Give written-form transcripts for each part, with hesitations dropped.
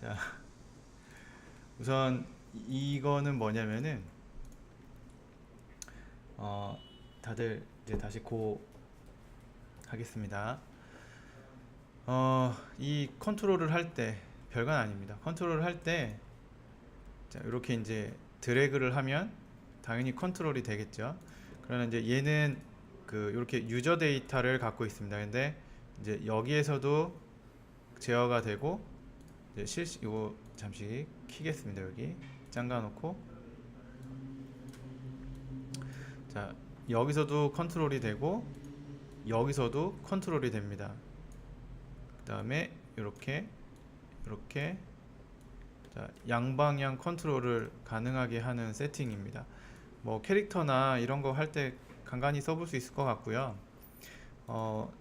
자, 우선 이거는 뭐냐면은 어, 다들 이제 다시 고 하겠습니다. 이 컨트롤을 할 때 별건 아닙니다. 컨트롤을 할 때 이렇게 이제 드래그를 하면 당연히 컨트롤이 되겠죠. 그러나 이제 얘는 그 이렇게 유저 데이터를 갖고 있습니다. 근데 이제 여기에서도 제어가 되고 이제 이거 잠시 키겠습니다. 여기 잠가 놓고 자 여기서도 컨트롤이 되고 여기서도 컨트롤이 됩니다. 그 다음에 이렇게 자, 양방향 컨트롤을 가능하게 하는 세팅입니다. 뭐 캐릭터나 이런 거 할 때 간간히 써볼 수 있을 것 같고요. 어,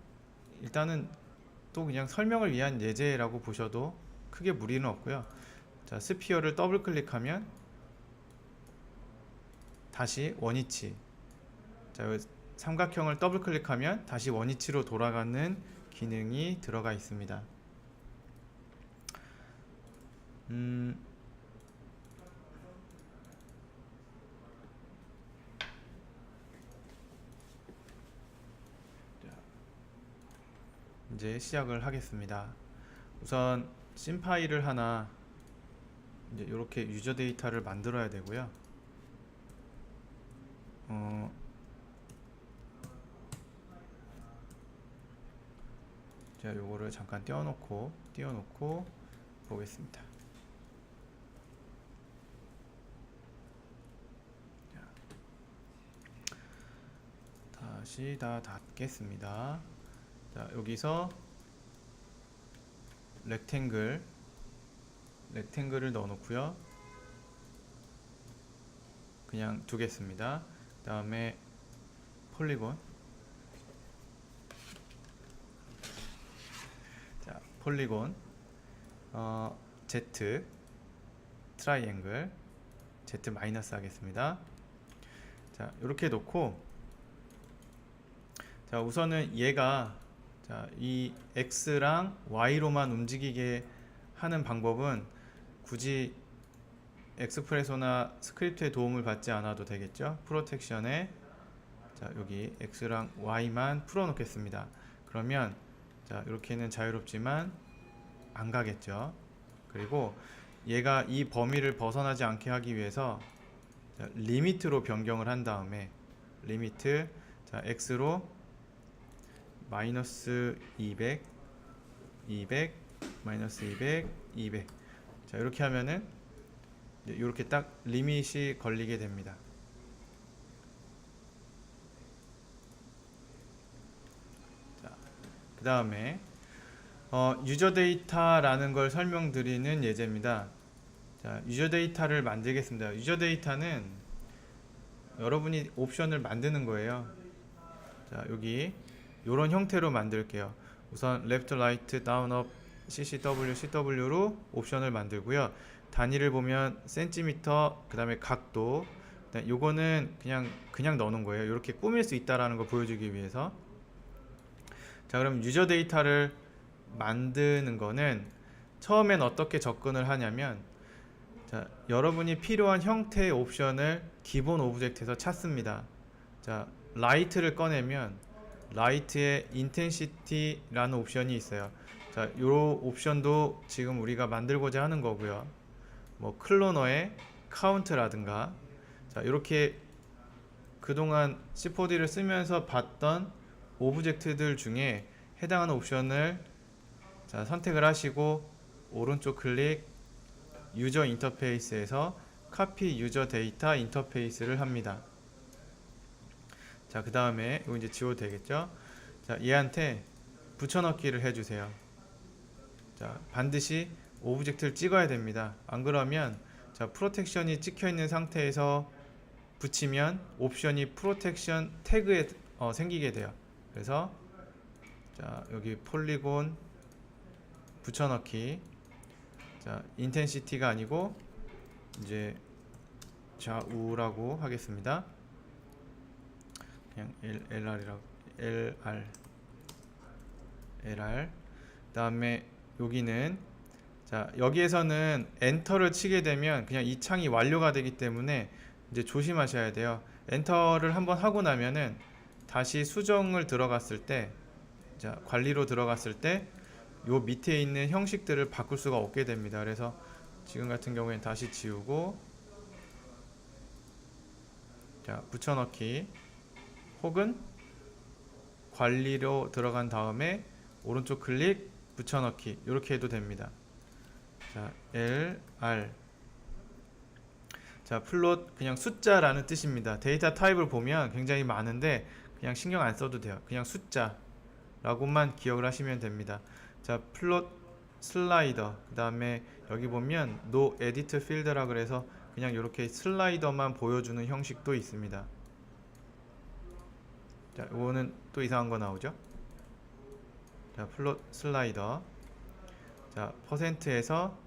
일단은 또 그냥 설명을 위한 예제라고 보셔도 크게 무리는 없고요. 자, 스피어를 더블 클릭하면 다시 원위치. 자, 삼각형을 더블 클릭하면 다시 원위치로 돌아가는 기능이 들어가 있습니다. 음, 이제 시작을 하겠습니다. 우선 심 파일을 하나 이제 이렇게 유저 데이터를 만들어야 되고요. 제가 요거를 잠깐 띄워놓고 보겠습니다. 자, 다시 다 닫겠습니다. 자, 여기서 렉탱글을 넣어놓고요. 그냥 두겠습니다. 그 다음에 폴리곤, 자, 폴리곤, Z, 트라이앵글, Z 마이너스 하겠습니다. 자, 이렇게 놓고, 자, 우선은 얘가, 자, 이 X랑 Y로만 움직이게 하는 방법은 굳이 엑스프레소나 스크립트의 도움을 받지 않아도 되겠죠. 프로텍션에 자, 여기 X랑 Y만 풀어 놓겠습니다. 그러면 자, 이렇게는 자유롭지만 안 가겠죠. 그리고 얘가 이 범위를 벗어나지 않게 하기 위해서 자, 리미트로 변경을 한 다음에 리미트 자, X로 마이너스 200 200 마이너스 200 200 자, 이렇게 하면은 이렇게 딱 리밋이 걸리게 됩니다. 자, 그 다음에 유저 데이터라는 걸 설명드리는 예제입니다. 자, 유저 데이터를 만들겠습니다. 유저 데이터는 여러분이 옵션을 만드는 거예요. 자, 여기 이런 형태로 만들게요. 우선 left, right, down, up, CCW, CW로 옵션을 만들고요. 단위를 보면 센티미터, 그 다음에 각도. 요거는 그냥 넣는 거예요. 이렇게 꾸밀 수 있다라는 걸 보여주기 위해서. 자, 그럼 유저 데이터를 만드는 거는 처음엔 어떻게 접근을 하냐면 자, 여러분이 필요한 형태의 옵션을 기본 오브젝트에서 찾습니다. 자, 라이트를 꺼내면 라이트의 인텐시티라는 옵션이 있어요. 자, 요 옵션도 지금 우리가 만들고자 하는 거고요. 뭐 클로너의 카운트라든가 자, 이렇게 그동안 C4D를 쓰면서 봤던 오브젝트들 중에 해당하는 옵션을 자, 선택을 하시고 오른쪽 클릭 유저 인터페이스에서 카피 유저 데이터 인터페이스를 합니다. 자, 그 다음에 이거 이제 지워도 되겠죠? 자, 얘한테 붙여넣기를 해주세요. 자, 반드시 오브젝트를 찍어야 됩니다. 안 그러면 자, 프로텍션이 찍혀 있는 상태에서 붙이면 옵션이 프로텍션 태그에 생기게 돼요. 그래서 자, 여기 폴리곤 붙여넣기 자, 인텐시티가 아니고 이제 좌우라고 하겠습니다. 그냥 LR이라고 LR 다음에 여기는 자, 여기에서는 엔터를 치게 되면 그냥 이 창이 완료가 되기 때문에 이제 조심하셔야 돼요. 엔터를 한번 하고 나면은 다시 수정을 들어갔을 때, 자, 관리로 들어갔을 때 요 밑에 있는 형식들을 바꿀 수가 없게 됩니다. 그래서 지금 같은 경우에는 다시 지우고, 자, 붙여넣기 혹은 관리로 들어간 다음에 오른쪽 클릭 붙여넣기 이렇게 해도 됩니다. 자, L, R. 자, 플롯 그냥 숫자라는 뜻입니다. 데이터 타입을 보면 굉장히 많은데 그냥 신경 안 써도 돼요. 그냥 숫자라고만 기억을 하시면 됩니다. 자, 플롯 슬라이더. 그 다음에 여기 보면 No Edit Field라 그래서 그냥 이렇게 슬라이더만 보여주는 형식도 있습니다. 자, 이거는 또 이상한 거 나오죠? 자, 플롯 슬라이더. 자, 퍼센트에서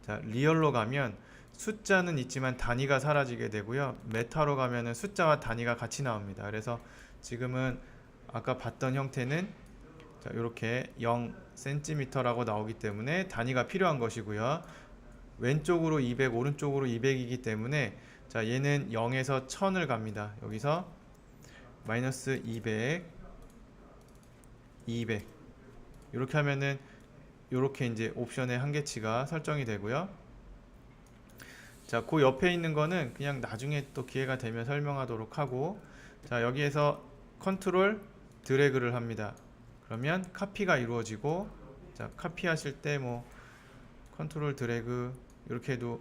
자, 리얼로 가면 숫자는 있지만 단위가 사라지게 되고요. 메타로 가면은 숫자와 단위가 같이 나옵니다. 그래서 지금은 아까 봤던 형태는 자, 이렇게 0cm라고 나오기 때문에 단위가 필요한 것이고요. 왼쪽으로 200, 오른쪽으로 200이기 때문에 자, 얘는 0에서 1000을 갑니다. 여기서 마이너스 200, 200 이렇게 하면은 이렇게 이제 옵션의 한계치가 설정이 되고요. 자, 그 옆에 있는 거는 그냥 나중에 또 기회가 되면 설명하도록 하고, 자, 여기에서 컨트롤 드래그를 합니다. 그러면 카피가 이루어지고, 자, 카피하실 때 뭐 컨트롤 드래그 이렇게 해도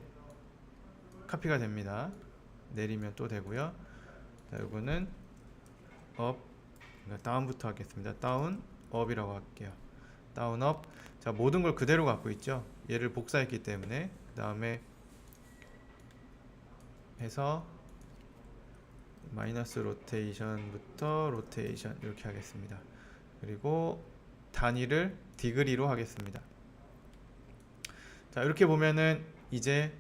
카피가 됩니다. 내리면 또 되고요. 자, 이거는 업, 다운부터 하겠습니다. 다운, 업이라고 할게요. 다운, 업. 자, 모든 걸 그대로 갖고 있죠. 얘를 복사했기 때문에. 그 다음에 해서 마이너스 로테이션부터 로테이션 이렇게 하겠습니다. 그리고 단위를 디그리로 하겠습니다. 자, 이렇게 보면은 이제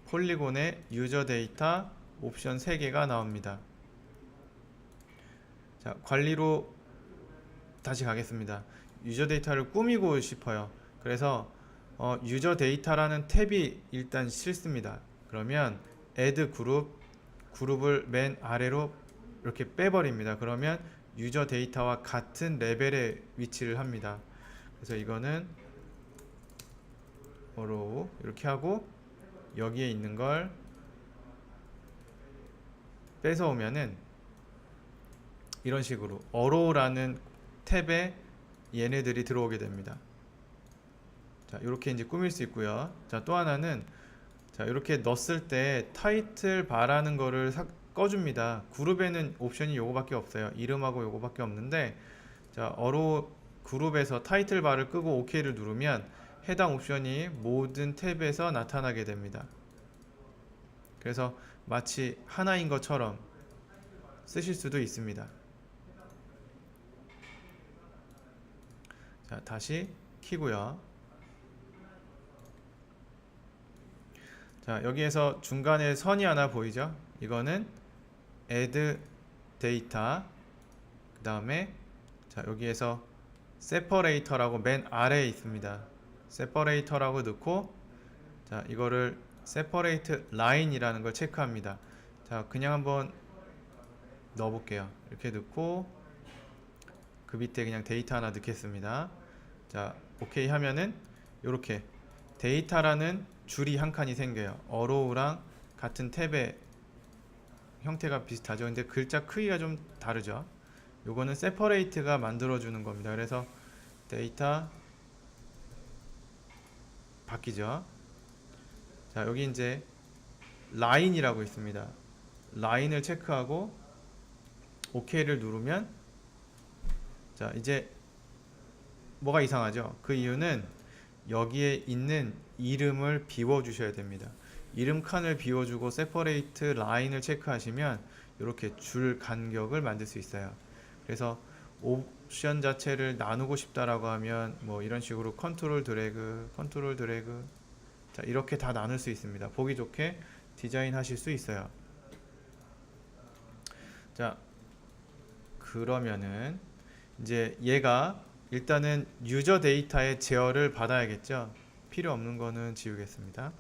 폴리곤의 유저 데이터 옵션 3개가 나옵니다. 자, 관리로 다시 가겠습니다. 유저 데이터를 꾸미고 싶어요. 그래서 유저 데이터라는 탭이 일단 싫습니다. 그러면 add 그룹을 맨 아래로 이렇게 빼버립니다. 그러면 유저 데이터와 같은 레벨에 위치를 합니다. 그래서 이거는 row 이렇게 하고 여기에 있는 걸 뺏어오면은 이런 식으로 row라는 탭에 얘네들이 들어오게 됩니다. 자, 이렇게 이제 꾸밀 수 있고요. 자, 또 하나는 자, 이렇게 넣었을 때 타이틀 바라는 거를 꺼줍니다. 그룹에는 옵션이 요거밖에 없어요. 이름하고 요거밖에 없는데, 자, 어로 그룹에서 타이틀 바를 끄고 OK를 누르면 해당 옵션이 모든 탭에서 나타나게 됩니다. 그래서 마치 하나인 것처럼 쓰실 수도 있습니다. 자, 다시 키고요. 자, 여기에서 중간에 선이 하나 보이죠? 이거는 add data. 그 다음에 자, 여기에서 separator라고 맨 아래에 있습니다. separator라고 넣고, 자, 이거를 separate line이라는 걸 체크합니다. 자, 그냥 한번 넣어볼게요. 이렇게 넣고 그 밑에 그냥 데이터 하나 넣겠습니다. 자, 오케이 하면은 이렇게 데이터라는 줄이 한 칸이 생겨요. 어로우랑 같은 탭의 형태가 비슷하죠. 근데 글자 크기가 좀 다르죠. 요거는 separate가 만들어주는 겁니다. 그래서 데이터 바뀌죠. 자, 여기 이제 라인이라고 있습니다. 라인을 체크하고 OK를 누르면 자, 이제 뭐가 이상하죠? 그 이유는 여기에 있는 이름을 비워 주셔야 됩니다. 이름 칸을 비워주고 세퍼레이트 라인을 체크하시면 이렇게 줄 간격을 만들 수 있어요. 그래서 옵션 자체를 나누고 싶다라고 하면 뭐 이런 식으로 컨트롤 드래그 자, 이렇게 다 나눌 수 있습니다. 보기 좋게 디자인 하실 수 있어요. 자, 그러면은 이제 얘가 일단은 유저 데이터의 제어를 받아야겠죠. 필요 없는 거는 지우겠습니다.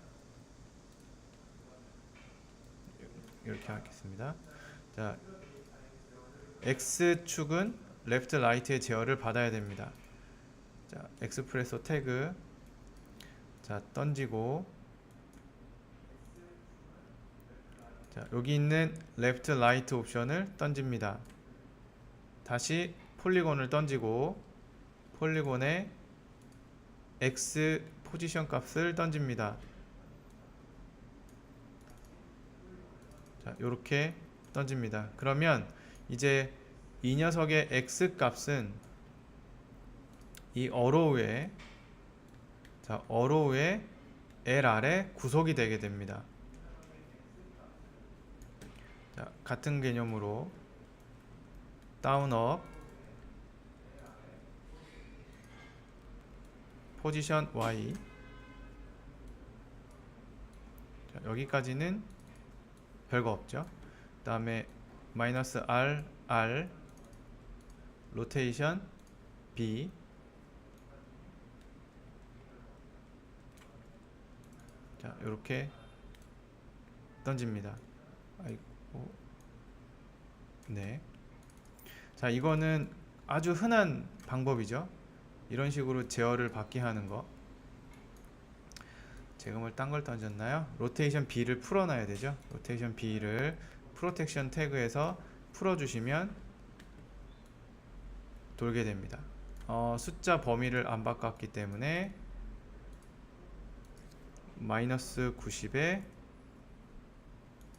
이렇게 하겠습니다. 자, X축은 레프트 라이트의 제어를 받아야 됩니다. 자, 엑스프레소 태그 자 던지고, 자 여기 있는 레프트 라이트 옵션을 던집니다. 다시 폴리곤을 던지고 폴리곤에 X 포지션 값을 던집니다. 자 요렇게 던집니다. 그러면 이제 이 녀석의 X 값은 이 어로우에 어로우의 LR에 구속이 되게 됩니다. 자, 같은 개념으로 다운업 포지션 Y, 자, 여기까지는 별거 없죠. 그 다음에 마이너스 R 로테이션 B, 자 요렇게 던집니다. 아이고, 네. 자 이거는 아주 흔한 방법이죠. 이런 식으로 제어를 받게 하는 거. 제가 뭘 딴 걸 던졌나요? 로테이션 B를 풀어놔야 되죠. 로테이션 B를 프로텍션 태그에서 풀어주시면 돌게 됩니다. 숫자 범위를 안 바꿨기 때문에 마이너스 90에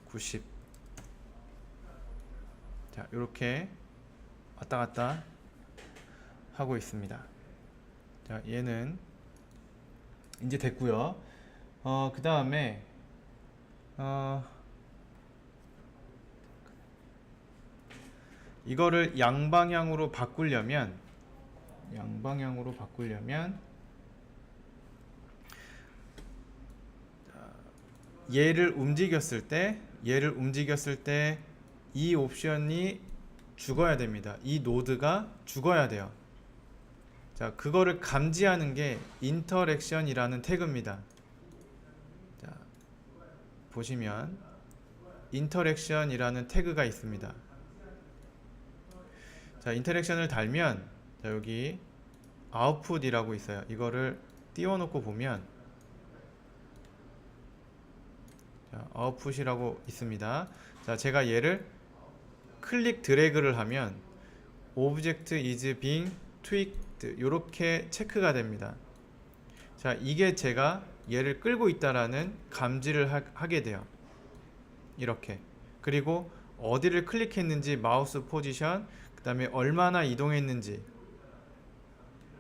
90. 자 이렇게 왔다 갔다 하고 있습니다. 자 얘는 이제 됐고요. 그 다음에 이거를 양방향으로 바꾸려면 얘를 움직였을 때 이 옵션이 죽어야 됩니다. 이 노드가 죽어야 돼요. 자, 그거를 감지하는 게 인터랙션이라는 태그입니다. 자, 보시면 인터랙션이라는 태그가 있습니다. 자, 인터랙션을 달면 자, 여기 아웃풋이라고 있어요. 이거를 띄워놓고 보면 자, 아웃풋이라고 있습니다. 자, 제가 얘를 클릭 드래그를 하면 Object is being tweaked 이렇게 체크가 됩니다. 자, 이게 제가 얘를 끌고 있다라는 감지를 하게 돼요. 이렇게. 그리고 어디를 클릭했는지 마우스 포지션, 그 다음에 얼마나 이동했는지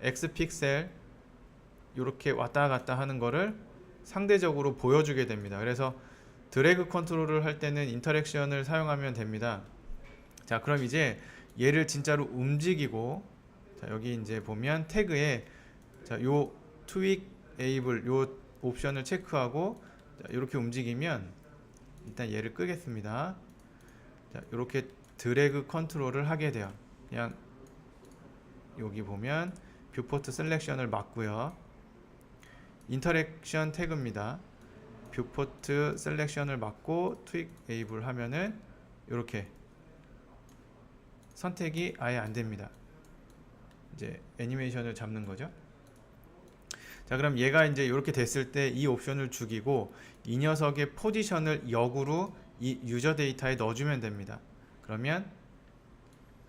X 픽셀 이렇게 왔다 갔다 하는 거를 상대적으로 보여주게 됩니다. 그래서 드래그 컨트롤을 할 때는 인터랙션을 사용하면 됩니다. 자, 그럼 이제 얘를 진짜로 움직이고, 자, 여기 이제 보면 태그에 자, 요 tweak able 요 옵션을 체크하고 자, 이렇게 움직이면 일단 얘를 끄겠습니다. 자, 이렇게 드래그 컨트롤을 하게 돼요. 그냥 여기 보면 뷰포트 셀렉션을 맞고요. 인터랙션 태그입니다. 뷰포트 셀렉션을 맞고 tweak able 하면은 이렇게 선택이 아예 안 됩니다. 이제 애니메이션을 잡는 거죠. 자, 그럼 얘가 이제 이렇게 됐을 때 이 옵션을 죽이고 이 녀석의 포지션을 역으로 이 유저 데이터에 넣어주면 됩니다. 그러면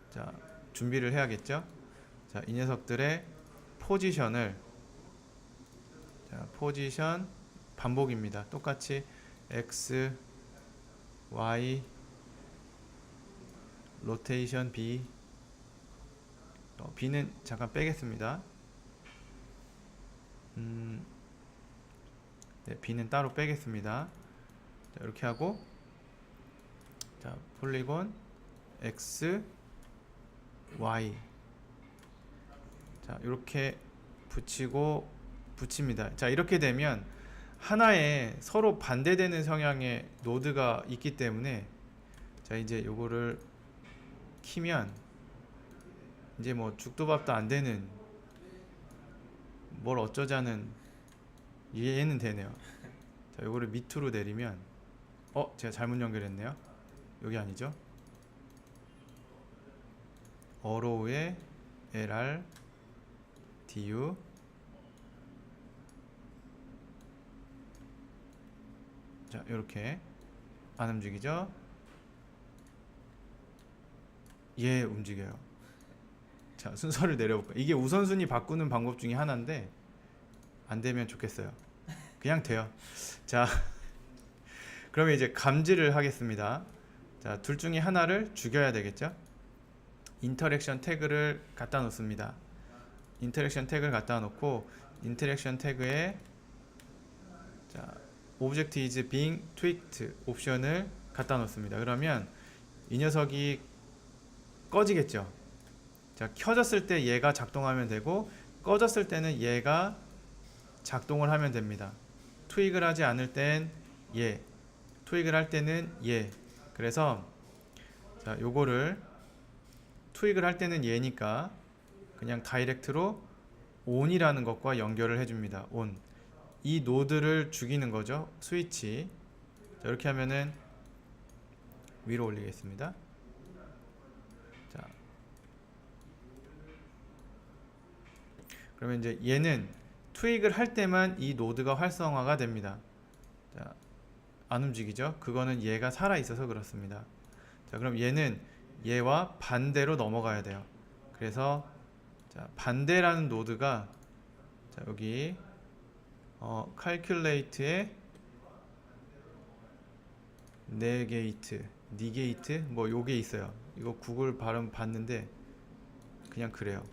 자, 준비를 해야겠죠. 자, 이 녀석들의 포지션을 자, 포지션 반복입니다. 똑같이 X, Y, 로테이션 B, B는 잠깐 빼겠습니다. 네, B는 따로 빼겠습니다. 자, 이렇게 하고 자, 폴리곤 X, Y 자, 이렇게 붙입니다. 자, 이렇게 되면 하나의 서로 반대되는 성향의 노드가 있기 때문에 자, 이제 요거를 키면 이제 뭐 죽도 밥도 안 되는 뭘 어쩌자는 얘는 되네요. 자, 요거를 밑으로 내리면 제가 잘못 연결했네요. 여기 아니죠? 어로우의 LR DU. 자, 요렇게 안 움직이죠? 얘 움직여요. 자, 순서를 내려볼까요? 이게 우선순위 바꾸는 방법 중에 하나인데 안 되면 좋겠어요. 그냥 돼요. 자, 그러면 이제 감지를 하겠습니다. 자, 둘 중에 하나를 죽여야 되겠죠? 인터랙션 태그를 갖다 놓습니다. 인터랙션 태그를 갖다 놓고 인터랙션 태그에 자, object is being tweaked 옵션을 갖다 놓습니다. 그러면 이 녀석이 꺼지겠죠. 자, 켜졌을 때 얘가 작동하면 되고 꺼졌을 때는 얘가 작동을 하면 됩니다. 트윅을 하지 않을 땐 얘, 트윅을 할 때는 얘. 그래서 자, 요거를 트윅을 할 때는 얘니까 그냥 다이렉트로 on이라는 것과 연결을 해줍니다. on. 이 노드를 죽이는 거죠. 스위치. 자, 이렇게 하면은 위로 올리겠습니다. 자, 그러면 이제 얘는 트윅을 할 때만 이 노드가 활성화가 됩니다. 자, 안 움직이죠? 그거는 얘가 살아 있어서 그렇습니다. 자, 그럼 얘는 얘와 반대로 넘어가야 돼요. 그래서 자, 반대라는 노드가 자, 여기 calculate의 negate 뭐 요게 있어요. 이거 구글 발음 봤는데 그냥 그래요.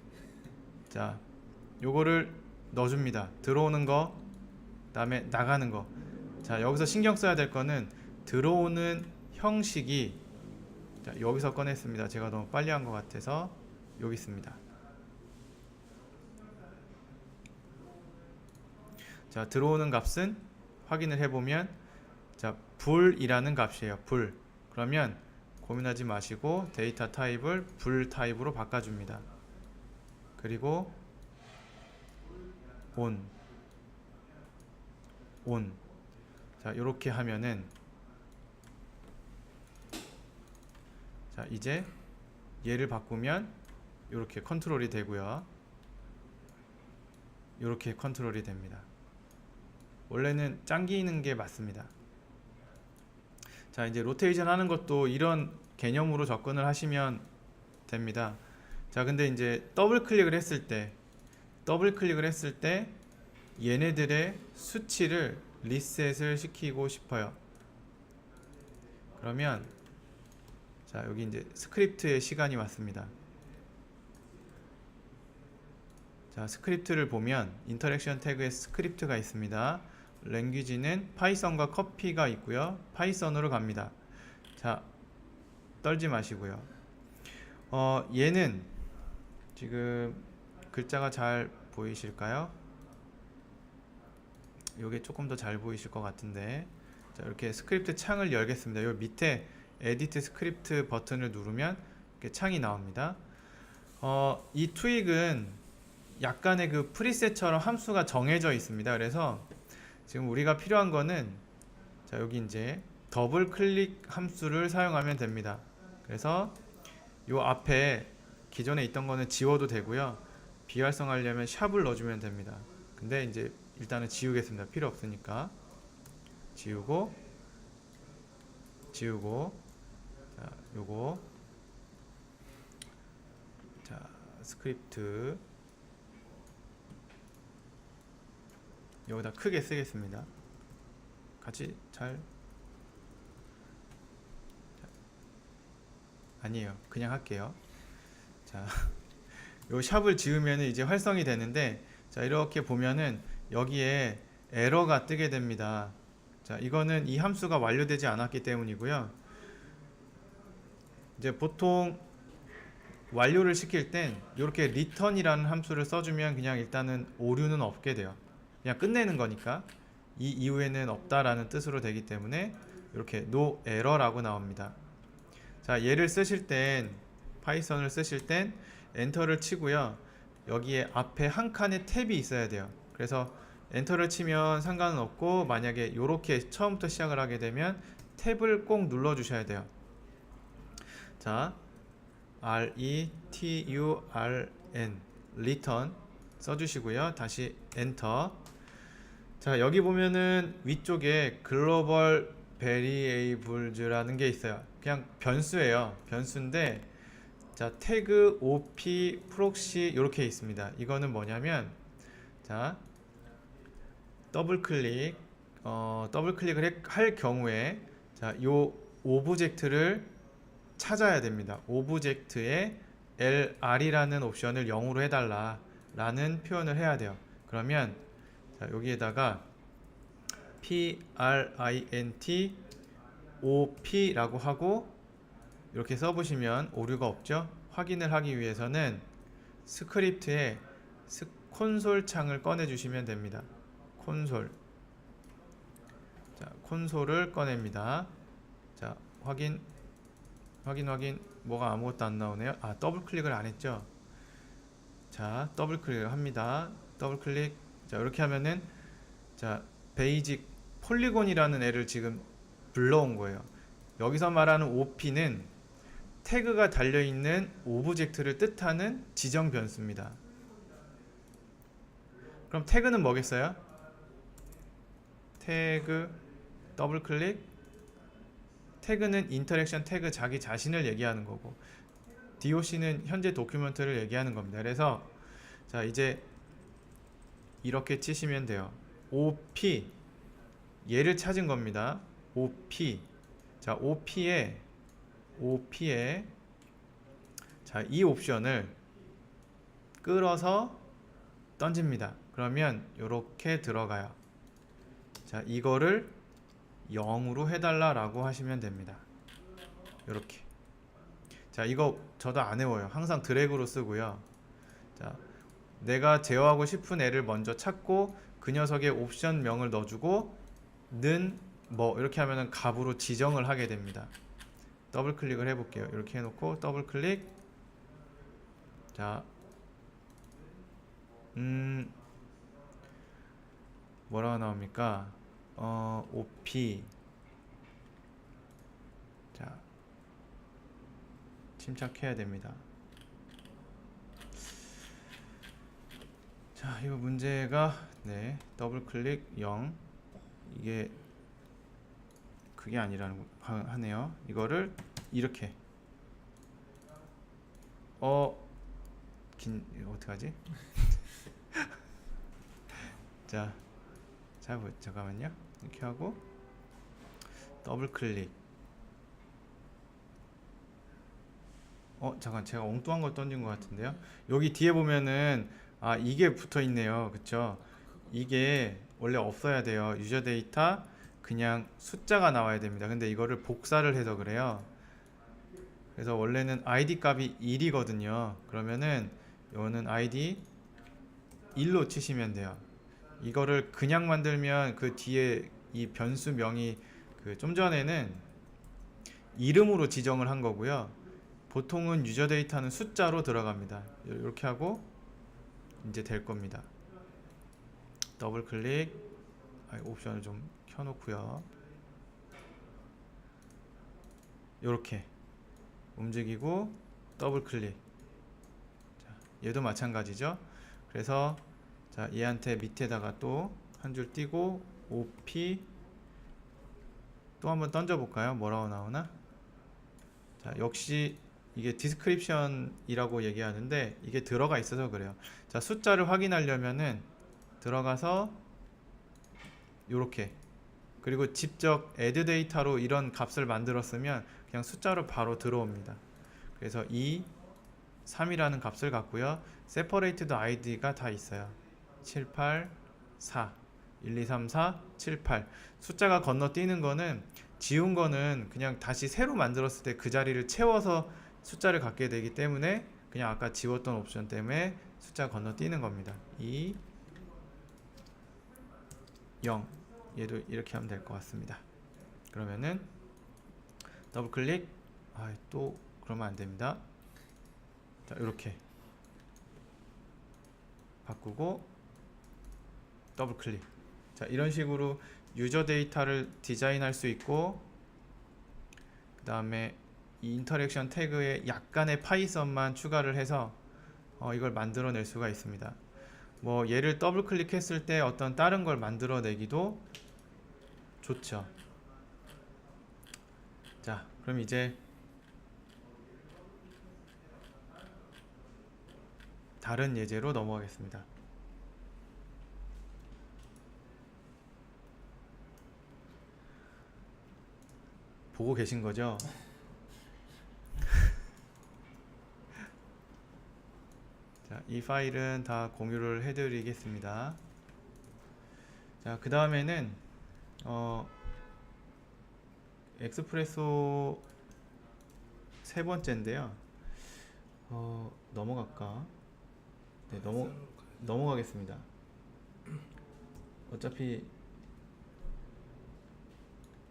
자, 요거를 넣어줍니다. 들어오는 거, 그다음에 나가는 거. 자, 여기서 신경 써야 될 거는 들어오는 형식이 자, 여기서 꺼냈습니다. 제가 너무 빨리 한 것 같아서 여기 있습니다. 자, 들어오는 값은 확인을 해보면 자, 불이라는 값이에요. 불. 그러면 고민하지 마시고 데이터 타입을 불 타입으로 바꿔줍니다. 그리고 on. 자, 이렇게 하면은 자, 이제 얘를 바꾸면 이렇게 컨트롤이 되고요. 이렇게 컨트롤이 됩니다. 원래는 당기는 게 맞습니다. 자, 이제 로테이션 하는 것도 이런 개념으로 접근을 하시면 됩니다. 자, 근데 이제 더블 클릭을 했을 때 얘네들의 수치를 리셋을 시키고 싶어요. 그러면 자, 여기 이제 스크립트의 시간이 왔습니다. 자, 스크립트를 보면 인터랙션 태그에 스크립트가 있습니다. 랭귀지는 파이썬과 커피가 있고요. 파이썬으로 갑니다. 자, 떨지 마시고요. 얘는 지금 글자가 잘 보이실까요? 이게 조금 더 잘 보이실 것 같은데 자, 이렇게 스크립트 창을 열겠습니다. 요 밑에 에디트 스크립트 버튼을 누르면 이렇게 창이 나옵니다. 이 트윅은 약간의 그 프리셋처럼 함수가 정해져 있습니다. 그래서 지금 우리가 필요한 거는 자, 여기 이제 더블 클릭 함수를 사용하면 됩니다. 그래서 요 앞에 기존에 있던 거는 지워도 되고요. 비활성화하려면 샵을 넣어주면 됩니다. 근데 이제 일단은 지우겠습니다. 필요 없으니까 지우고 자, 요거 자, 스크립트 여기다 크게 쓰겠습니다. 같이 잘 아니에요. 그냥 할게요. 자, 요 샵을 지으면 이제 활성이 되는데 자, 이렇게 보면은 여기에 에러가 뜨게 됩니다. 자, 이거는 이 함수가 완료되지 않았기 때문이고요. 이제 보통 완료를 시킬 땐 이렇게 return이라는 함수를 써주면 그냥 일단은 오류는 없게 돼요. 그냥 끝내는 거니까 이 이후에는 없다라는 뜻으로 되기 때문에 이렇게 no error라고 나옵니다. 자, 얘를 쓰실 땐 파이썬을 쓰실 땐 엔터를 치고요. 여기에 앞에 한 칸의 탭이 있어야 돼요. 그래서 엔터를 치면 상관은 없고, 만약에 이렇게 처음부터 시작을 하게 되면 탭을 꼭 눌러 주셔야 돼요. 자, return return 써주시고요. 다시 엔터. 자, 여기 보면은 위쪽에 글로벌 베리에이블즈라는 게 있어요. 그냥 변수예요. 변수인데, 자, 태그 op 프록시 이렇게 있습니다. 이거는 뭐냐면, 자, 더블 클릭을 할 경우에, 자, 요 오브젝트를 찾아야 됩니다. 오브젝트에 LR이라는 옵션을 0으로 해달라 라는 표현을 해야 돼요. 그러면 자, 여기에다가 print op 라고 하고 이렇게 써보시면 오류가 없죠. 확인을 하기 위해서는 스크립트에 콘솔 창을 꺼내 주시면 됩니다. 콘솔. 자, 콘솔을 꺼냅니다. 자, 확인. 뭐가 아무것도 안 나오네요. 아, 더블 클릭을 안 했죠. 자, 더블 클릭을 합니다. 더블 클릭. 자, 이렇게 하면은, 자, 베이직 폴리곤이라는 애를 지금 불러온 거예요. 여기서 말하는 OP는 태그가 달려있는 오브젝트를 뜻하는 지정 변수입니다. 그럼 태그는 뭐겠어요? 태그, 더블 클릭. 태그는 인터랙션 태그 자기 자신을 얘기하는 거고, doc는 현재 도큐먼트를 얘기하는 겁니다. 그래서 자, 이제 이렇게 치시면 돼요. op 얘를 찾은 겁니다. op. 자, op에 자, 이 옵션을 끌어서 던집니다. 그러면 이렇게 들어가요. 자, 이거를 0으로 해달라 라고 하시면 됩니다. 이렇게. 자, 이거 저도 안 외워요. 항상 드래그로 쓰고요. 자, 내가 제어하고 싶은 애를 먼저 찾고 그 녀석의 옵션 명을 넣어주고 는 뭐 이렇게 하면은 값으로 지정을 하게 됩니다. 더블 클릭을 해볼게요. 이렇게 해놓고 더블 클릭. 자, 뭐라고 나옵니까? op. 자, 침착해야 됩니다. 자, 이거 문제가 네, 더블 클릭 0. 이게 그게 아니라는 하네요. 이거를 이렇게 이거 어떡하지? 자, 잠깐만요. 이렇게 하고 더블 클릭. 잠깐, 제가 엉뚱한 거 던진 것 같은데요. 여기 뒤에 보면은 이게 붙어 있네요. 그쵸? 이게 원래 없어야 돼요. 유저 데이터 그냥 숫자가 나와야 됩니다. 근데 이거를 복사를 해서 그래요. 그래서 원래는 id 값이 1이거든요. 그러면은 이거는 id 1로 치시면 돼요. 이거를 그냥 만들면 그 뒤에 이 변수명이 좀 전에는 이름으로 지정을 한 거고요. 보통은 유저 데이터는 숫자로 들어갑니다. 이렇게 하고 이제 될 겁니다. 더블 클릭. 옵션을 좀 켜놓고요. 이렇게 움직이고 더블 클릭. 자, 얘도 마찬가지죠. 그래서 자, 얘한테 밑에다가 또 한 줄 띄고 op 또 한번 던져볼까요? 뭐라고 나오나? 자, 역시 이게 디스크립션이라고 얘기하는데 이게 들어가 있어서 그래요. 자, 숫자를 확인하려면은 들어가서 요렇게, 그리고 직접 add 데이터로 이런 값을 만들었으면 그냥 숫자로 바로 들어옵니다. 그래서 2, 3이라는 값을 갖고요. separated id가 다 있어요. 7, 8, 4, 1, 2, 3, 4, 7, 8. 숫자가 건너뛰는 거는, 지운 거는 그냥 다시 새로 만들었을 때 그 자리를 채워서 숫자를 갖게 되기 때문에 그냥 아까 지웠던 옵션 때문에 숫자 건너뛰는 겁니다. 2, 0. 얘도 이렇게 하면 될 것 같습니다. 그러면은 더블 클릭. 또 그러면 안 됩니다. 자, 이렇게 바꾸고 더블 클릭. 자, 이런 식으로 유저 데이터를 디자인할 수 있고, 그 다음에 이 인터랙션 태그에 약간의 파이썬만 추가를 해서 이걸 만들어낼 수가 있습니다. 뭐 얘를 더블 클릭했을 때 어떤 다른 걸 만들어내기도 좋죠. 자, 그럼 이제 다른 예제로 넘어가겠습니다. 보고 계신 거죠? 자, 이 파일은 다 공유를 해드리겠습니다. 자, 그 다음에는 엑스프레소 세 번째인데요. 넘어갈까? 네, 넘어가겠습니다. 어차피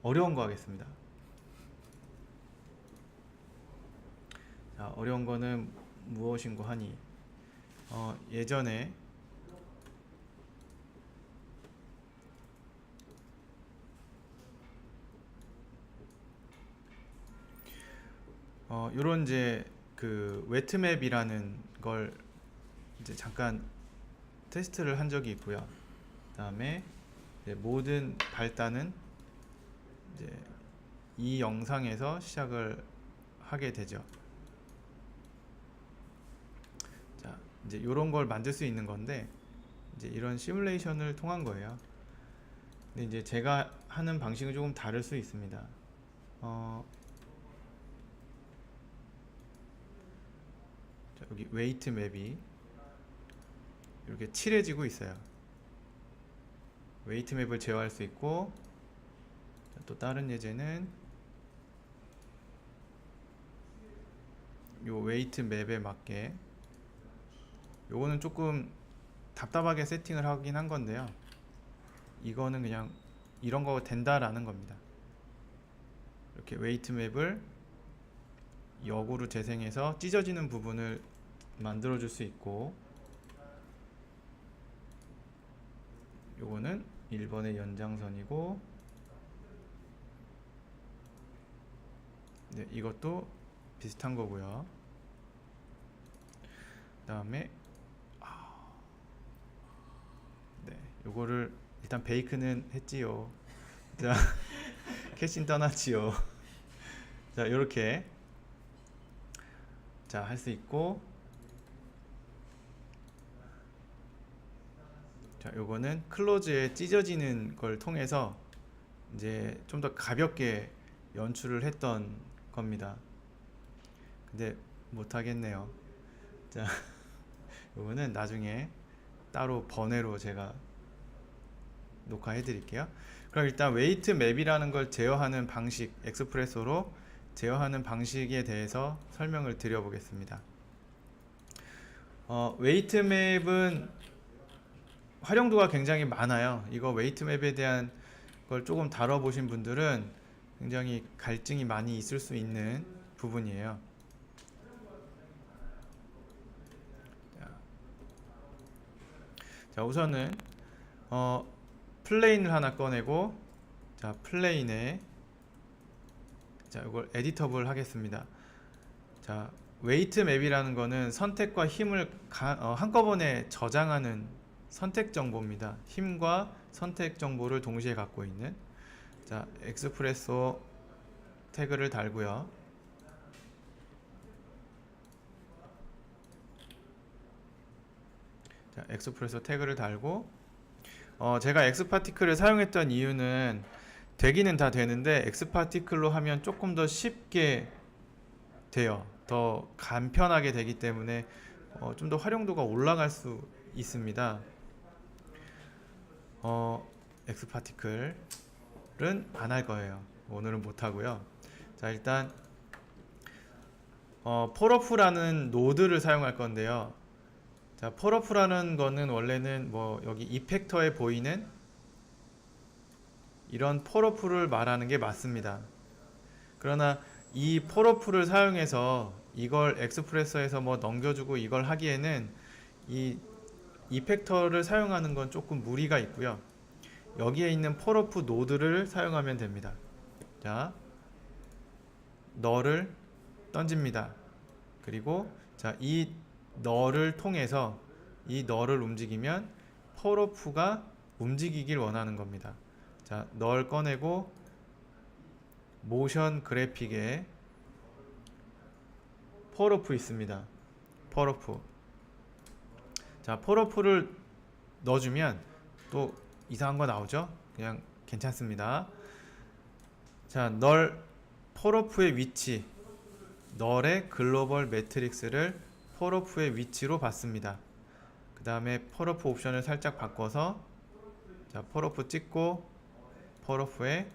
어려운 거 하겠습니다. 자, 어려운 거는 무엇인고 하니, 예전에 요런 이제 그 웨트맵이라는 걸 이제 잠깐 테스트를 한 적이 있고요. 그다음에 모든 발단은 이제 이 영상에서 시작을 하게 되죠. 자, 이제 요런 걸 만들 수 있는 건데, 이제 이런 시뮬레이션을 통한 거예요. 근데 이제 제가 하는 방식은 조금 다를 수 있습니다. 자, 여기 웨이트 맵이 이렇게 칠해지고 있어요. 웨이트 맵을 제어할 수 있고, 자, 또 다른 예제는 요 웨이트 맵에 맞게, 요거는 조금 답답하게 세팅을 하긴 한 건데요. 이거는 그냥 이런 거 된다라는 겁니다. 이렇게 웨이트 맵을 역으로 재생해서 찢어지는 부분을 만들어 줄 수 있고, 요거는 1번의 연장선이고, 네, 이것도 비슷한 거고요. 그 다음에 네, 요거를 일단 베이크는 했지요. 자, 캐신 떠났지요. 자, 요렇게 자, 할 수 있고, 자, 요거는 클로즈에 찢어지는 걸 통해서 이제 좀 더 가볍게 연출을 했던 겁니다. 근데 못하겠네요. 자, 요거는 나중에 따로 번외로 제가 녹화해 드릴게요. 그럼 일단 웨이트 맵이라는 걸 제어하는 방식, 엑스프레소로 제어하는 방식에 대해서 설명을 드려 보겠습니다. 웨이트 맵은 활용도가 굉장히 많아요. 이거 웨이트 맵에 대한 걸 조금 다뤄보신 분들은 굉장히 갈증이 많이 있을 수 있는 부분이에요. 자, 우선은 플레인을 하나 꺼내고, 자, 플레인에 자, 이걸 에디터블 하겠습니다. 자, 웨이트 맵이라는 거는 선택과 힘을 한꺼번에 저장하는 선택 정보입니다. 힘과 선택 정보를 동시에 갖고 있는. 자, 엑스프레소 태그를 달고요. 자, 엑스프레소 태그를 달고, 제가 엑스파티클을 사용했던 이유는 되기는 다 되는데 엑스파티클로 하면 조금 더 쉽게 돼요. 더 간편하게 되기 때문에 좀 더 활용도가 올라갈 수 있습니다. 엑스파티클은 안 할 거예요. 오늘은 못 하고요. 자, 일단 폴러프라는 노드를 사용할 건데요. 자, 폴러프라는 거는 원래는 뭐 여기 이펙터에 보이는 이런 폴러프를 말하는 게 맞습니다. 그러나 이 폴러프를 사용해서 이걸 엑스프레소에서 뭐 넘겨주고 이걸 하기에는 이 이펙터를 사용하는 건 조금 무리가 있고요. 여기에 있는 폴오프 노드를 사용하면 됩니다. 자, 널을 던집니다. 그리고 자, 이 널을 통해서 이 널을 움직이면 폴오프가 움직이길 원하는 겁니다. 자, 널 꺼내고 모션 그래픽에 폴오프 있습니다. 폴오프. 자, 폴오프를 넣어주면 또 이상한 거 나오죠? 그냥 괜찮습니다. 자, 널 폴오프의 위치, 널의 글로벌 매트릭스를 폴오프의 위치로 봤습니다. 그 다음에 폴오프 옵션을 살짝 바꿔서 자, 폴오프 찍고 폴오프의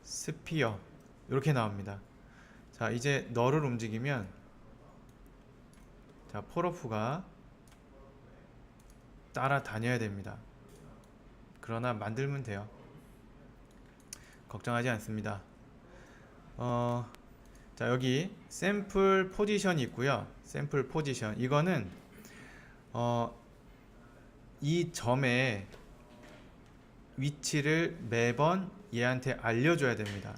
스피어 이렇게 나옵니다. 자, 이제 널을 움직이면 자, 폴오프가 따라다녀야 됩니다. 그러나 만들면 돼요. 걱정하지 않습니다. 자, 여기 샘플 포지션이 있고요. 샘플 포지션 이거는 이 점의 위치를 매번 얘한테 알려줘야 됩니다.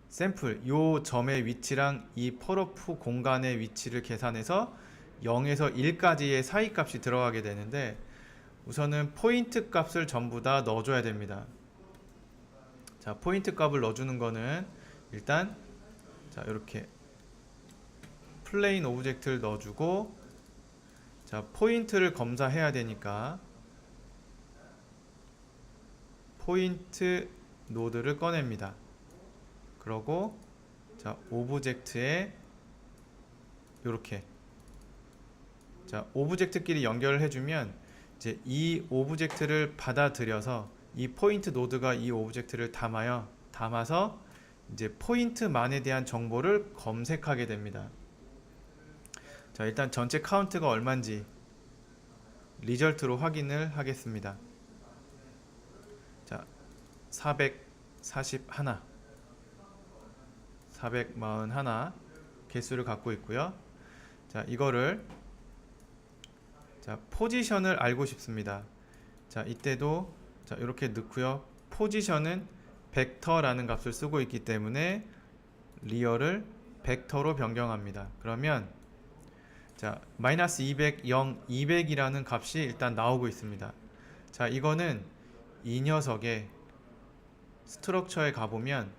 샘플 요 점의 위치랑 이 폴오프 공간의 위치를 계산해서 0에서 1까지의 사이 값이 들어가게 되는데 우선은 포인트 값을 전부 다 넣어줘야 됩니다. 자, 포인트 값을 넣어주는 거는 일단 자, 이렇게 플레인 오브젝트를 넣어주고 자, 포인트를 검사해야 되니까 포인트 노드를 꺼냅니다. 그러고 자, 오브젝트에 이렇게 자, 오브젝트끼리 연결을 해주면 이제 이 오브젝트를 받아들여서 이 포인트 노드가 이 오브젝트를 담아서 이제 포인트만에 대한 정보를 검색하게 됩니다. 자, 일단 전체 카운트가 얼마인지 리절트로 확인을 하겠습니다. 자, 441 개수를 갖고 있고요. 자, 이거를 자, 포지션을 알고 싶습니다. 자, 이때도 자, 이렇게 넣고요. 포지션은 벡터라는 값을 쓰고 있기 때문에 리얼을 벡터로 변경합니다. 그러면 자, 마이너스 200, 0, 200이라는 값이 일단 나오고 있습니다. 자, 이거는 이 녀석의 스트럭처에 가보면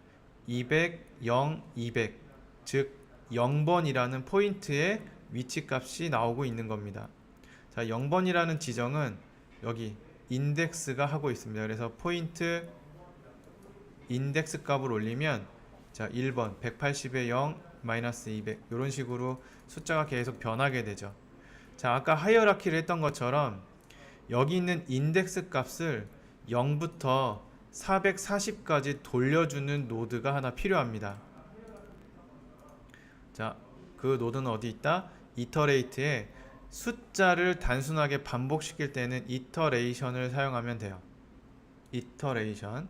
200, 0, 200 즉 0번이라는 포인트의 위치 값이 나오고 있는 겁니다. 자, 0번이라는 지정은 여기 인덱스가 하고 있습니다. 그래서 포인트 인덱스 값을 올리면 자, 1번 180에 0 마이너스 200 이런 식으로 숫자가 계속 변하게 되죠. 자, 아까 하이어라키를 했던 것처럼 여기 있는 인덱스 값을 0부터 440까지 돌려주는 노드가 하나 필요합니다. 자, 그 노드는 어디 있다? 이터레이트에 숫자를 단순하게 반복시킬 때는 이터레이션을 사용하면 돼요. 이터레이션.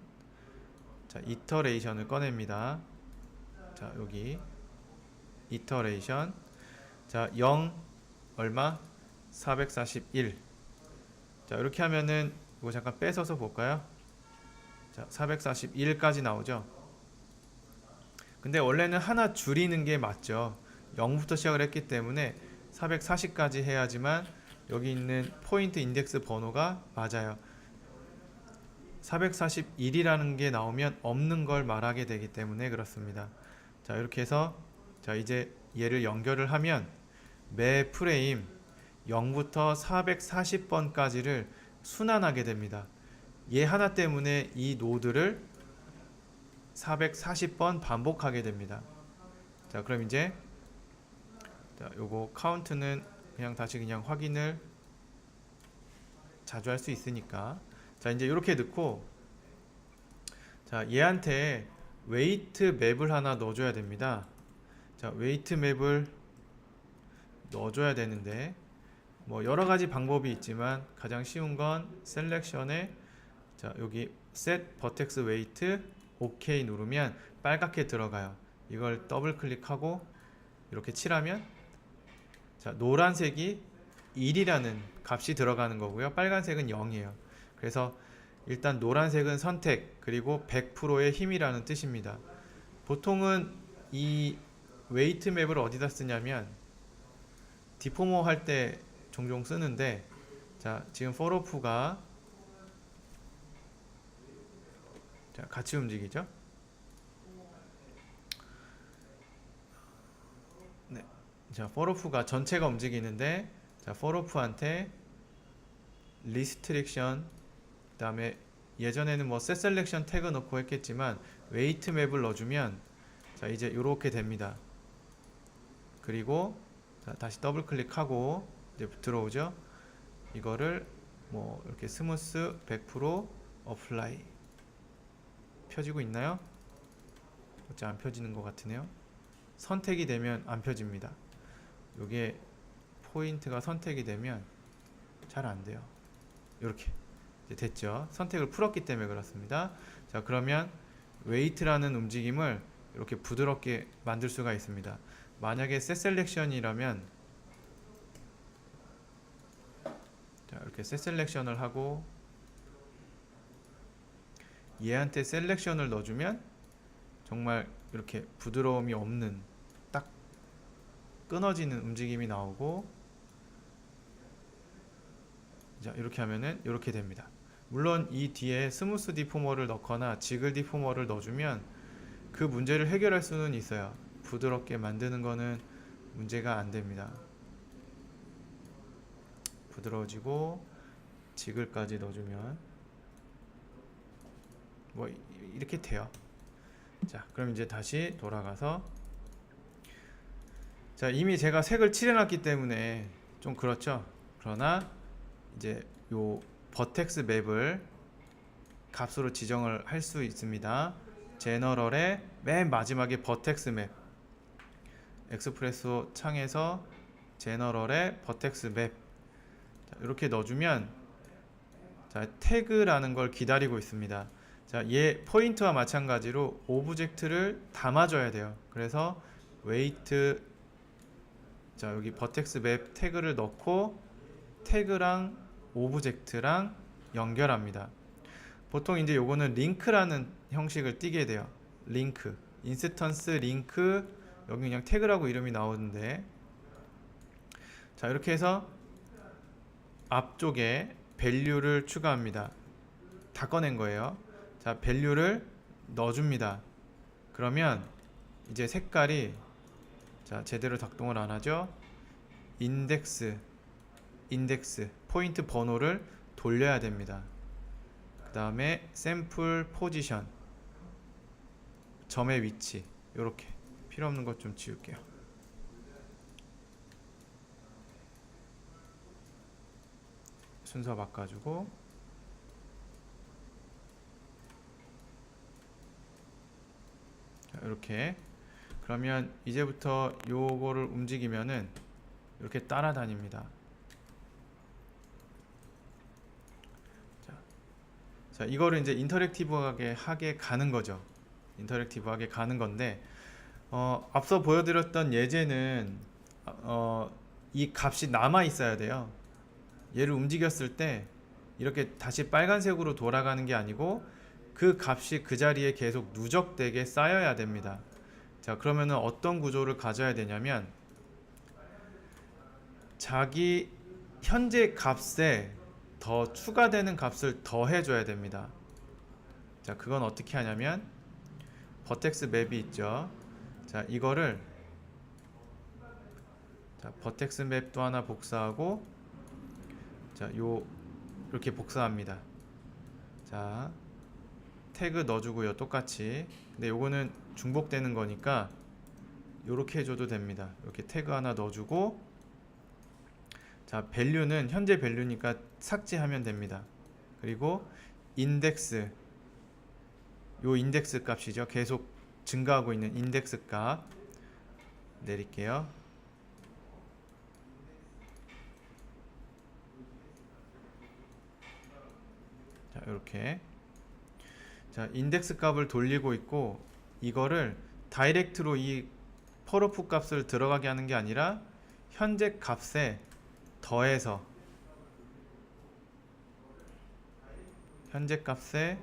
자, 이터레이션을 꺼냅니다. 자, 여기 이터레이션. 자, 0 얼마? 441. 자, 이렇게 하면은 이거 잠깐 뺏어서 볼까요? 자, 441까지 나오죠. 근데 원래는 하나 줄이는 게 맞죠. 0부터 시작을 했기 때문에 440까지 해야지만 여기 있는 포인트 인덱스 번호가 맞아요. 441이라는 게 나오면 없는 걸 말하게 되기 때문에 그렇습니다. 자, 이렇게 해서 자, 이제 얘를 연결을 하면 매 프레임 0부터 440번까지를 순환하게 됩니다. 얘 하나 때문에 이 노드를 440번 반복하게 됩니다. 자, 그럼 이제 자, 요거 카운트는 다시 확인을 자주 할 수 있으니까 자, 이제 이렇게 넣고 자, 얘한테 웨이트 맵을 하나 넣어줘야 됩니다. 자, 웨이트 맵을 넣어줘야 되는데 뭐 여러가지 방법이 있지만 가장 쉬운 건 셀렉션에 자, 여기 set vertex weight OK 누르면 빨갛게 들어가요. 이걸 더블 클릭하고 이렇게 칠하면 자, 노란색이 1이라는 값이 들어가는 거고요. 빨간색은 0이에요. 그래서 일단 노란색은 선택, 그리고 100%의 힘이라는 뜻입니다. 보통은 이 웨이트 맵을 어디다 쓰냐면 디포머 할 때 종종 쓰는데, 자, 지금 forOf가 자, 같이 움직이죠? 네. 자, forOf가 전체가 움직이는데, 자, forOf한테 restriction, 그다음에 예전에는 뭐 set selection 태그 넣고 했겠지만 웨이트 맵을 넣어주면 자, 이제 이렇게 됩니다. 그리고 자, 다시 더블 클릭하고 이제 들어오죠. 이거를 뭐 이렇게 스무스 100% 어플라이 펴지고 있나요? 어째 안 펴지는 것 같으네요. 선택이 되면 안 펴집니다. 요게 포인트가 선택이 되면 잘 안 돼요. 이렇게 이제 됐죠. 선택을 풀었기 때문에 그렇습니다. 자, 그러면 웨이트라는 움직임을 이렇게 부드럽게 만들 수가 있습니다. 만약에 셋 셀렉션이라면 자, 이렇게 셋 셀렉션을 하고 얘한테 셀렉션을 넣어주면 정말 이렇게 부드러움이 없는 딱 끊어지는 움직임이 나오고, 자, 이렇게 하면은 이렇게 됩니다. 물론 이 뒤에 스무스 디포머를 넣거나 지글 디포머를 넣어주면 그 문제를 해결할 수는 있어요. 부드럽게 만드는 거는 문제가 안 됩니다. 부드러워지고 지글까지 넣어주면 뭐 이렇게 돼요. 자, 그럼 이제 다시 돌아가서, 자, 이미 제가 색을 칠해놨기 때문에 좀 그렇죠. 그러나 이제 요 버텍스 맵을 값으로 지정을 할 수 있습니다. 제너럴의 맨 마지막에 버텍스 맵, 엑스프레소 창에서 제너럴의 버텍스 맵, 자, 이렇게 넣어주면 자, 태그라는 걸 기다리고 있습니다. 자, 얘 포인트와 마찬가지로 오브젝트를 담아줘야 돼요. 그래서 웨이트, 자, 여기 버텍스 맵 태그를 넣고 태그랑 오브젝트랑 연결합니다. 보통 이제 요거는 링크라는 형식을 띠게 돼요. 링크, 인스턴스 링크, 여기 그냥 태그라고 이름이 나오는데, 자, 이렇게 해서 앞쪽에 밸류를 추가합니다. 다 꺼낸 거예요. 자, 밸류를 넣어줍니다. 그러면 이제 색깔이 자, 제대로 작동을 안 하죠. 인덱스 포인트 번호를 돌려야 됩니다. 그 다음에 샘플 포지션, 점의 위치, 요렇게 필요 없는 것 좀 지울게요. 순서 바꿔주고, 자, 이렇게. 그러면 이제부터 요거를 움직이면은 이렇게 따라다닙니다. 자, 이거를 이제 인터랙티브하게 하게 가는 거죠. 인터랙티브하게 가는 건데, 앞서 보여드렸던 예제는 이 값이 남아 있어야 돼요. 얘를 움직였을 때 이렇게 다시 빨간색으로 돌아가는 게 아니고 그 값이 그 자리에 계속 누적되게 쌓여야 됩니다. 자, 그러면은 어떤 구조를 가져야 되냐면 자기 현재 값에 더 추가되는 값을 더 해줘야 됩니다. 자, 그건 어떻게 하냐면 버텍스 맵이 있죠. 자, 이거를 자, 버텍스 맵도 하나 복사하고, 자, 이렇게 복사합니다. 자, 태그 넣어주고요, 똑같이. 근데 요거는 중복되는 거니까 요렇게 해줘도 됩니다. 이렇게 태그 하나 넣어주고, 자, 밸류는 현재 밸류니까 삭제하면 됩니다. 그리고 인덱스, 요 인덱스 값이죠. 계속 증가하고 있는 인덱스 값 내릴게요. 자, 이렇게. 자, 인덱스 값을 돌리고 있고, 이거를 다이렉트로 이 forOf 값을 들어가게 하는 게 아니라 현재 값에 더해서 현재 값에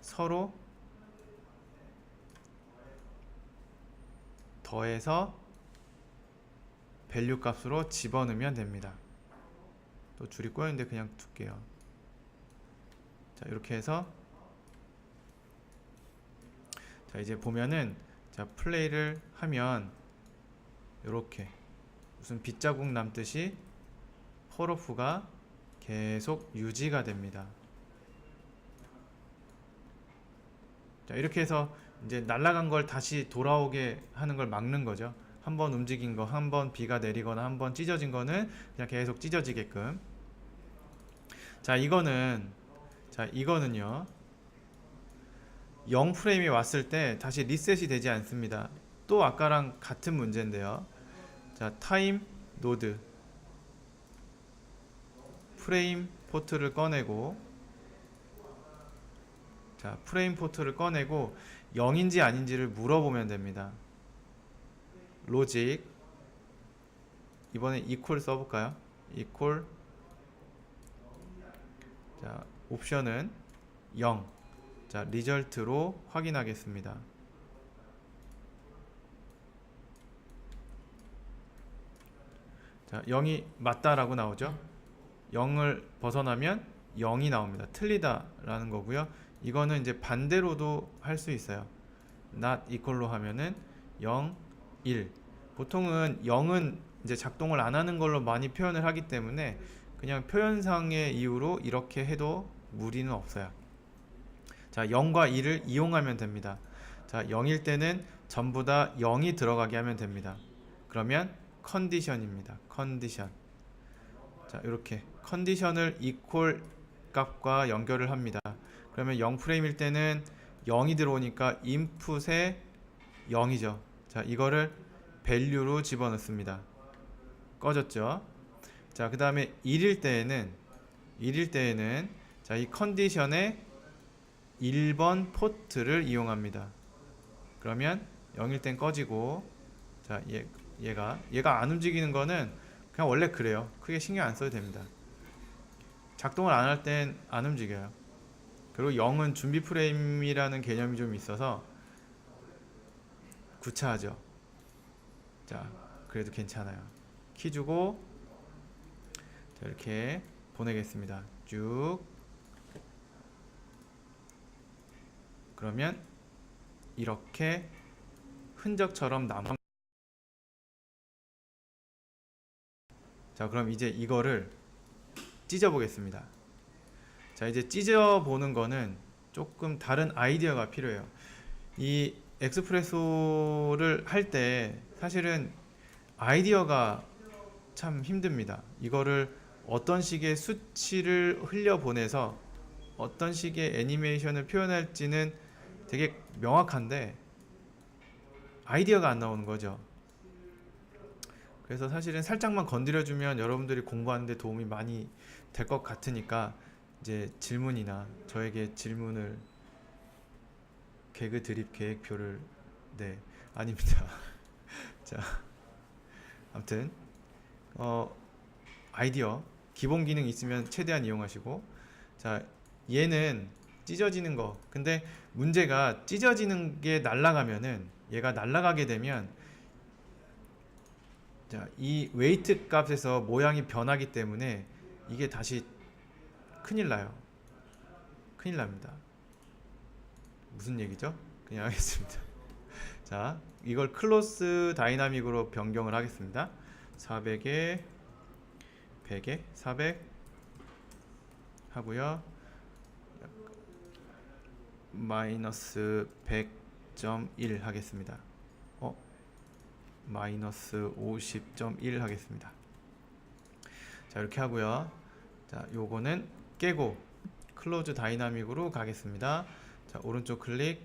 서로 더해서 밸류 값으로 집어넣으면 됩니다. 또 줄이 꼬였는데 그냥 둘게요. 자, 이렇게 해서 자, 이제 보면은 자, 플레이를 하면 이렇게 무슨 빗자국 남듯이 폴오프가 계속 유지가 됩니다. 자, 이렇게 해서 이제 날아간 걸 다시 돌아오게 하는 걸 막는 거죠. 한번 움직인 거, 한번 비가 내리거나 한번 찢어진 거는 그냥 계속 찢어지게끔. 자, 이거는요. 0 프레임이 왔을 때 다시 리셋이 되지 않습니다. 또 아까랑 같은 문제인데요. 자, 타임 노드 프레임 포트를 꺼내고, 자, 프레임 포트를 꺼내고 0인지 아닌지를 물어보면 됩니다. 로직, 이번에 equal 써볼까요? equal, 자, 옵션은 0, 자, 리절트로 확인하겠습니다. 자, 0이 맞다라고 나오죠. 0을 벗어나면 0이 나옵니다. 틀리다 라는 거고요. 이거는 이제 반대로도 할 수 있어요. not equal로 하면은 0, 1. 보통은 0은 이제 작동을 안 하는 걸로 많이 표현을 하기 때문에 그냥 표현상의 이유로 이렇게 해도 무리는 없어요. 자, 0과 1을 이용하면 됩니다. 자, 0일 때는 전부 다 0이 들어가게 하면 됩니다. 그러면 컨디션입니다. 컨디션. 자, 이렇게 컨디션을 equal 값과 연결을 합니다. 그러면 0 프레임일 때는 0이 들어오니까 input에 0이죠. 자, 이거를 value로 집어넣습니다. 꺼졌죠. 자, 그 다음에 1일 때에는 자, 이 컨디션에 1번 포트를 이용합니다. 그러면 0일 땐 꺼지고, 자, 얘가 안 움직이는 거는 그냥 원래 그래요. 크게 신경 안 써도 됩니다. 작동을 안 할 땐 안 움직여요. 그리고 0은 준비 프레임이라는 개념이 좀 있어서 구차하죠. 자, 그래도 괜찮아요. 키 주고, 자, 이렇게 보내겠습니다. 쭉. 그러면 이렇게 흔적처럼 남아. 자, 그럼 이제 이거를 찢어 보겠습니다. 자, 이제 찢어 보는 거는 조금 다른 아이디어가 필요해요. 이 엑스프레소를 할 때 사실은 아이디어가 참 힘듭니다. 이거를 어떤 식의 수치를 흘려보내서 어떤 식의 애니메이션을 표현할지는 되게 명확한데 아이디어가 안 나오는 거죠. 그래서 사실은 살짝만 건드려주면 여러분들이 공부하는데 도움이 많이 될 것 같으니까 이제 질문이나 저에게 질문을, 개그 드립 계획표를, 네, 아닙니다. 자, 아무튼 아이디어 기본 기능 있으면 최대한 이용하시고, 자, 얘는 찢어지는 거. 근데 문제가 찢어지는 게 날아가면은, 얘가 날아가게 되면 자, 이 웨이트 값에서 모양이 변하기 때문에 이게 다시 큰일 나요. 큰일 납니다. 무슨 얘기죠? 그냥 하겠습니다. 자, 이걸 클로스 다이나믹으로 변경을 하겠습니다. 400에 100에 400 하고요. 마이너스 100.1 하겠습니다. 마이너스 50.1 하겠습니다. 자, 이렇게 하고요. 자, 요거는 깨고 클로즈 다이나믹으로 가겠습니다. 자, 오른쪽 클릭,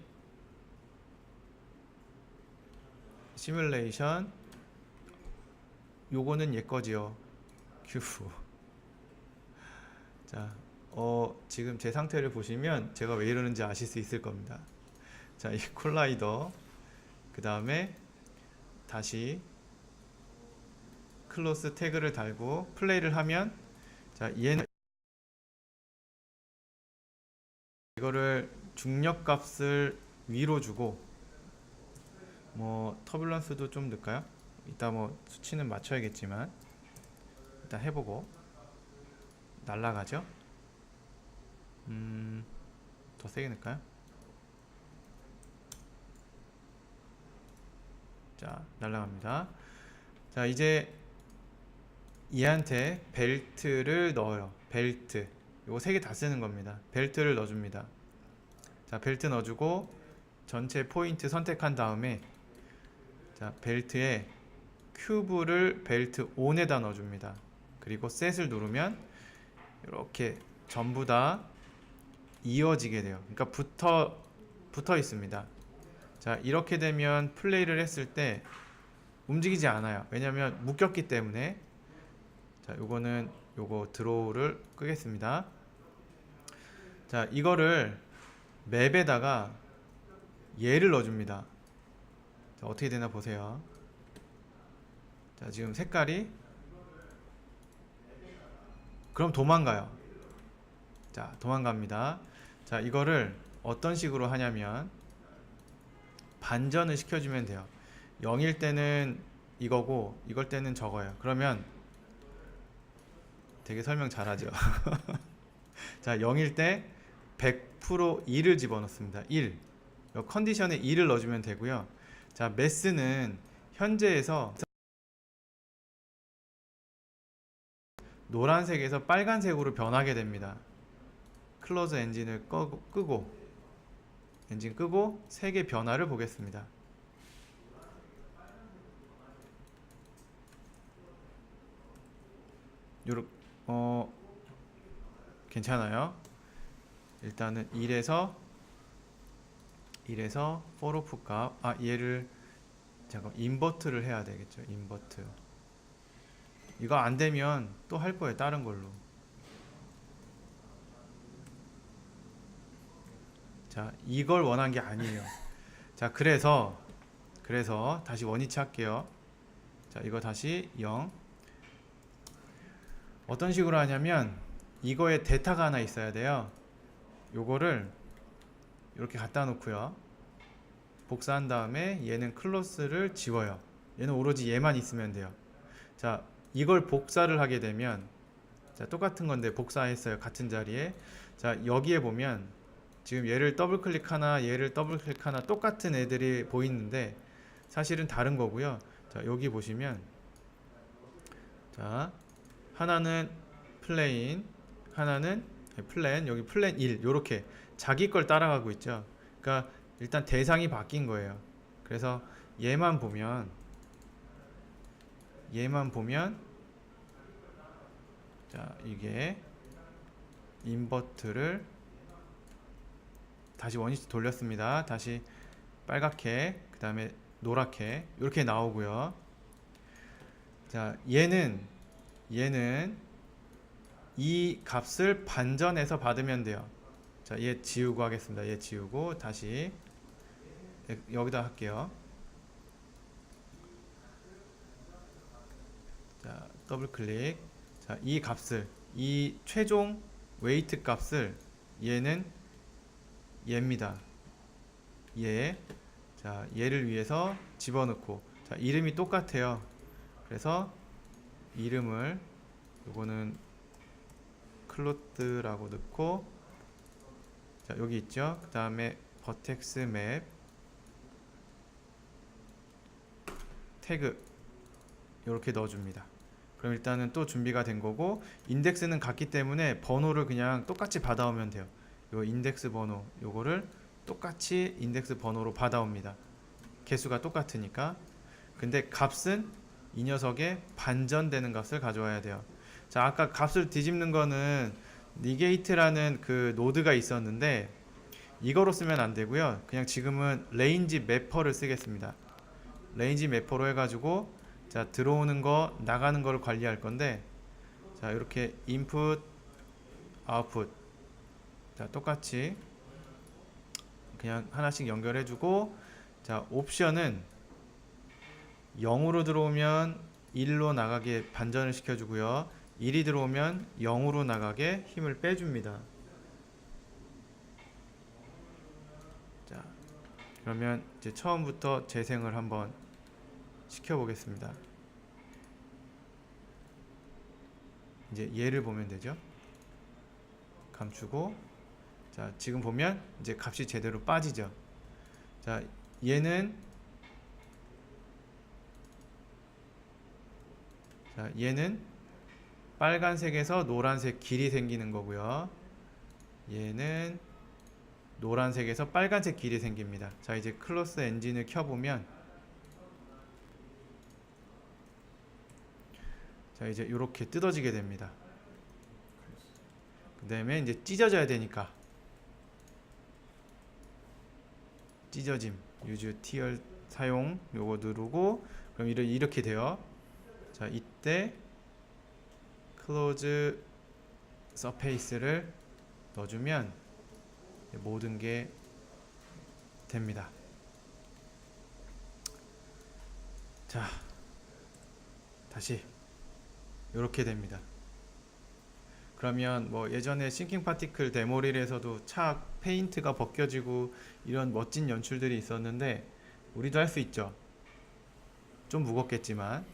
시뮬레이션. 요거는 얘 거지요. 큐브. 자, 지금 제 상태를 보시면 제가 왜 이러는지 아실 수 있을 겁니다. 자, 이 콜라이더, 그 다음에 다시 클로스 태그를 달고 플레이를 하면, 자, 얘는 이거를 중력 값을 위로 주고, 뭐 터뷸런스도 좀 넣을까요? 이따 뭐 수치는 맞춰야겠지만 일단 해보고. 날라가죠? 더 세게 넣을까요? 자, 날라갑니다. 자, 이제 얘한테 벨트를 넣어요. 벨트. 요거 세 개 다 쓰는 겁니다. 벨트를 넣어줍니다. 자, 벨트 넣어주고 전체 포인트 선택한 다음에, 자, 벨트에 큐브를 벨트 ON에다 넣어줍니다. 그리고 셋을 누르면 이렇게 전부 다 이어지게 돼요. 그러니까 붙어 있습니다. 자, 이렇게 되면 플레이를 했을 때 움직이지 않아요. 왜냐면 묶였기 때문에. 자, 요거 드로우를 끄겠습니다. 자, 이거를 맵에다가 얘를 넣어줍니다. 자, 어떻게 되나 보세요. 자, 지금 색깔이, 그럼 도망가요. 자, 도망갑니다. 자, 이거를 어떤 식으로 하냐면 반전을 시켜주면 돼요. 0일 때는 이거고 이걸 때는 저거예요. 그러면 되게 설명 잘하죠. 자, 0일 때 100% 2를 집어넣습니다. 1. 컨디션에 2를 넣어주면 되고요. 자, 매스는 현재에서 노란색에서 빨간색으로 변하게 됩니다. 클로즈 엔진을 끄고 엔진 끄고 색의 변화를 보겠습니다. 요렇게 괜찮아요. 일단은 1에서 for loop 값, 얘를 잠깐 인버트를 해야 되겠죠. 인버트. 이거 안 되면 또 할 거예요. 다른 걸로. 자, 이걸 원한 게 아니에요. 자, 그래서 다시 원위치 할게요. 자, 이거 다시 0. 어떤 식으로 하냐면 이거에 데이터가 하나 있어야 돼요. 요거를 이렇게 갖다 놓고요. 복사한 다음에 얘는 클로스를 지워요. 얘는 오로지 얘만 있으면 돼요. 자, 이걸 복사를 하게 되면, 자, 똑같은 건데 복사했어요. 같은 자리에. 자, 여기에 보면 지금 얘를 더블 클릭하나 얘를 더블 클릭하나 똑같은 애들이 보이는데 사실은 다른 거고요. 자, 여기 보시면, 자, 하나는 플레인, 하나는 플랜, 여기 플랜 1, 요렇게 자기 걸 따라가고 있죠. 그러니까 일단 대상이 바뀐 거예요. 그래서 얘만 보면 자, 이게 인버트를 다시 원위치 돌렸습니다. 다시 빨갛게, 그 다음에 노랗게 이렇게 나오고요. 자, 얘는 이 값을 반전해서 받으면 돼요. 자, 얘 지우고 하겠습니다. 얘 지우고 다시 여기다 할게요. 자, 더블 클릭. 자, 이 값을, 이 최종 웨이트 값을, 얘는 얘입니다. 얘. 자, 얘를 위해서 집어넣고, 자, 이름이 똑같아요. 그래서 이름을, 요거는 클로트라고 넣고, 자, 여기 있죠. 그 다음에 버텍스 맵 태그 이렇게 넣어줍니다. 그럼 일단은 또 준비가 된 거고, 인덱스는 같기 때문에 번호를 그냥 똑같이 받아오면 돼요. 요 인덱스 번호, 요거를 똑같이 인덱스 번호로 받아옵니다. 개수가 똑같으니까. 근데 값은 이 녀석의 반전되는 값을 가져와야 돼요. 자, 아까 값을 뒤집는 거는 니게이트라는 그 노드가 있었는데 이거로 쓰면 안 되고요. 그냥 지금은 레인지 매퍼를 쓰겠습니다. 레인지 매퍼로 해가지고, 자, 들어오는 거 나가는 거를 관리할 건데, 자, 이렇게 인풋 아웃풋, 자, 똑같이 그냥 하나씩 연결해주고, 자, 옵션은 0으로 들어오면 1로 나가게 반전을 시켜주고요. 1이 들어오면 0으로 나가게 힘을 빼줍니다. 자, 그러면 이제 처음부터 재생을 한번 시켜보겠습니다. 이제 얘를 보면 되죠. 감추고, 자, 지금 보면 이제 값이 제대로 빠지죠. 자, 얘는 빨간색에서 노란색 길이 생기는 거고요. 얘는 노란색에서 빨간색 길이 생깁니다. 자, 이제 클로스 엔진을 켜보면, 자, 이제 이렇게 뜯어지게 됩니다. 그 다음에 이제 찢어져야 되니까 찢어짐, 유즈 티얼 사용 요거 누르고, 그럼 이렇게 돼요. 자, 이때 클로즈 서페이스를 넣어주면 모든 게 됩니다. 자, 다시 이렇게 됩니다. 그러면 뭐 예전에 싱킹 파티클 데모릴에서도 차 페인트가 벗겨지고 이런 멋진 연출들이 있었는데 우리도 할 수 있죠. 좀 무겁겠지만.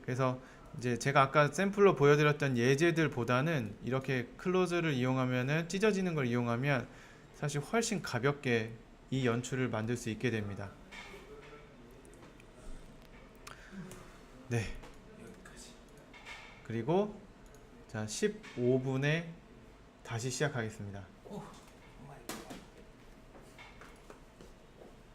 그래서 이제 제가 아까 샘플로 보여드렸던 예제들보다는 이렇게 클로즈를 이용하면은, 찢어지는 걸 이용하면 사실 훨씬 가볍게 이 연출을 만들 수 있게 됩니다. 네. 그리고 자, 15분에 다시 시작하겠습니다.